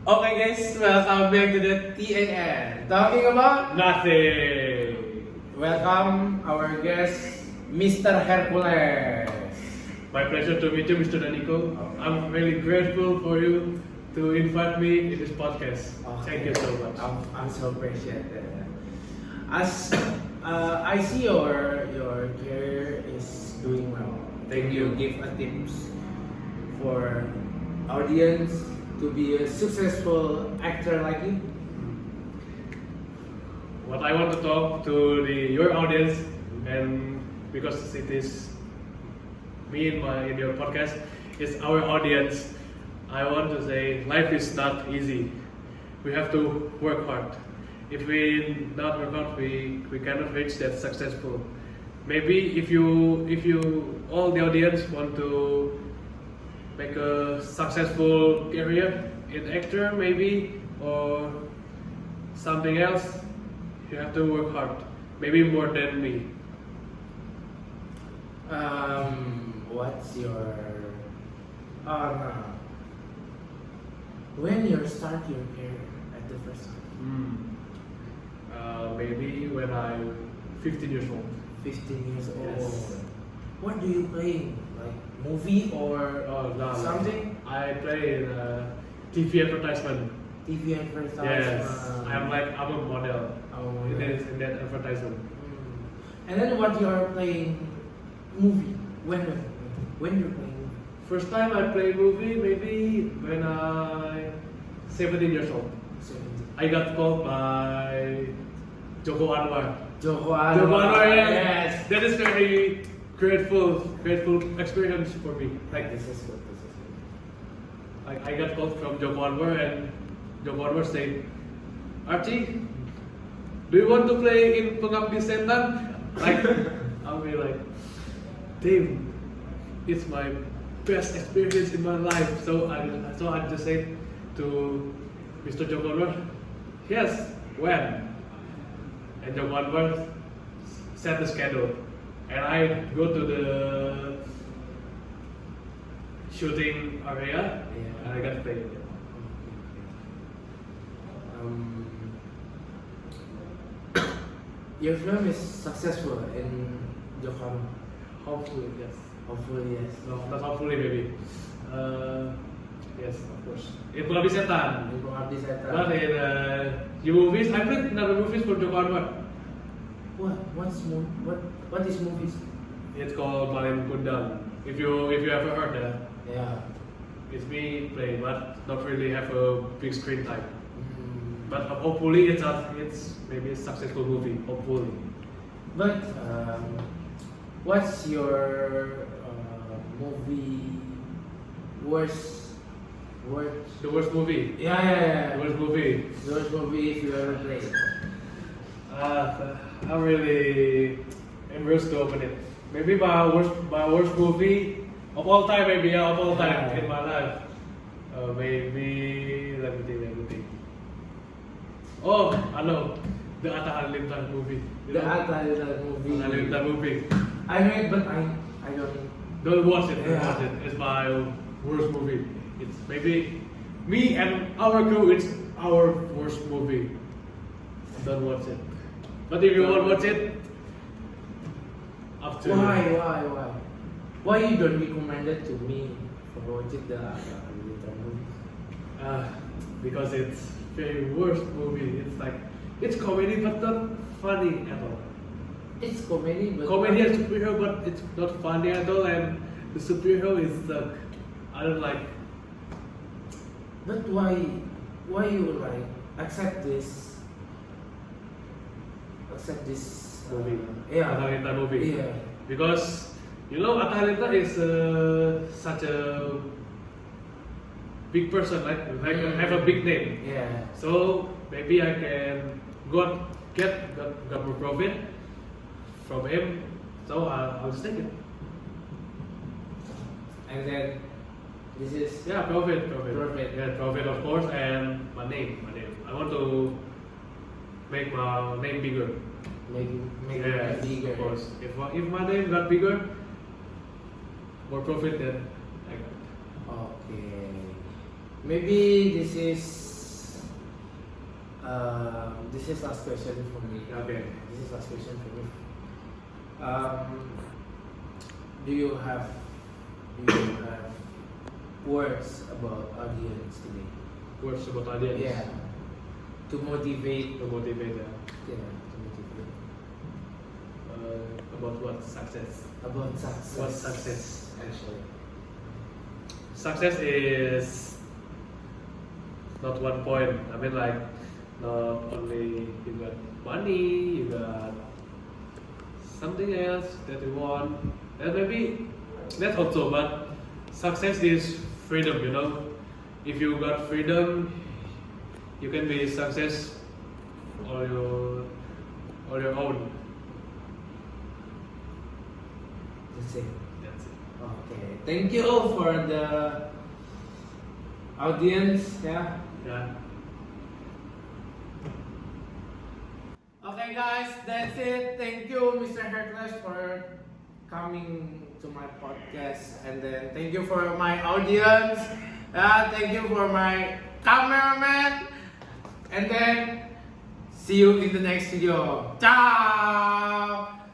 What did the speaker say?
Okay guys, welcome back to the TNN. Talking about Nothing. welcome our guest, Mr. Hercules. My pleasure to meet you, Mr. Daniko. I'm really grateful for you to invite me in this podcast. Thank you so much. I'm so appreciated. As I see your career is doing well. Can you give a tips for audience to be a successful actor like you? What I want to talk to your audience, and because it is me in your podcast, is our audience. I want to say life is not easy. We have to work hard. If we not work hard, we cannot reach that successful. Maybe if you all the audience want to make a successful career in actor maybe or something else, you have to work hard. Maybe more than me. What's your when you start your career at the first time? Maybe when I'm 15 years old. 15 years old. Yes. What do you play? Like movie or No. something? I play in TV advertisement. TV advertisement. Yes, I'm a model. Oh, In yeah. that advertisement. And then what you are playing movie? When you're playing movie? First time I play movie maybe when I 17 years old. 17. I got called by Joko Anwar. Joko Joko Anwar, yes. That is very grateful experience for me. Like This is good. This is good. I got called from Joko Anwar and Joko Anwar said, Archie, do you want to play in Pengabdi Setan? Like, I'll be like, damn, it's my best experience in my life. So I just said to Mr. Joko Anwar, yes, when? And Joko Anwar set the schedule. And I go to the shooting area and I got paid. Your film is successful in Japan. Hopefully, yes. Hopefully, yes. No, not hopefully, maybe. Yes, of course. It will be Setan. In Pengabdi Setan. But in the movies, I played another movies for Joko Anwar. What is movies? It's called Malin Kundang. If you ever heard that, Yeah. it's me playing, but not really have a big screen time. Mm. But hopefully, it's maybe a successful movie. Hopefully. But what's your movie worst? The worst movie. Yeah. The worst movie. The worst movie if you ever played. I'm really embarrassed to open it. Maybe my worst movie of all time. Maybe of all time Yeah. in my life. Maybe let me think. Oh, I know. The Atta Halilintar movie. You The know? Atta movie. Atta Halilintar movie. I heard, but I don't. Don't watch it. Don't Yeah. watch it. It's my worst movie. It's maybe me and our crew. It's our worst movie. Don't watch it. But if you want to watch it, up to Why? Why you don't recommend it to me for watching the little movie? Because it's very worst movie. It's comedy but not funny at all. It's comedy, but Comedy and superhero, but it's not funny at all. And the superhero is I don't like. But why you like accept this Movie. Yeah. Atta Halilintar movie. Yeah. Because Atta Halilintar is such a big person, have a big name. Yeah. So maybe I can get more profit from him. So I'll just take it. And then this is Yeah, profit. Profit. Yeah, profit of course, and my name. I want to make my name bigger. make Yeah, it bigger. of course. If my name got bigger, more profit than I got. Okay. Maybe this is This is last question for me. Okay. This is last question for me. Do you have words about audience today? Words about audience. Yeah. To motivate. To motivate. Yeah. To motivate. About what? Success. About success. What success? Actually. Success is not one point. I mean, like, not only you got money, you got something else that you want, and maybe that also. But success is freedom. You know, if you got freedom, you can be success on your own. That's it. That's it. Okay. Thank you for the audience. Yeah. Yeah. Okay, guys, that's it. Thank you, Mr. Hercules, for coming to my podcast, and then thank you for my audience. Thank you for my cameraman, and then see you in the next video. Ciao.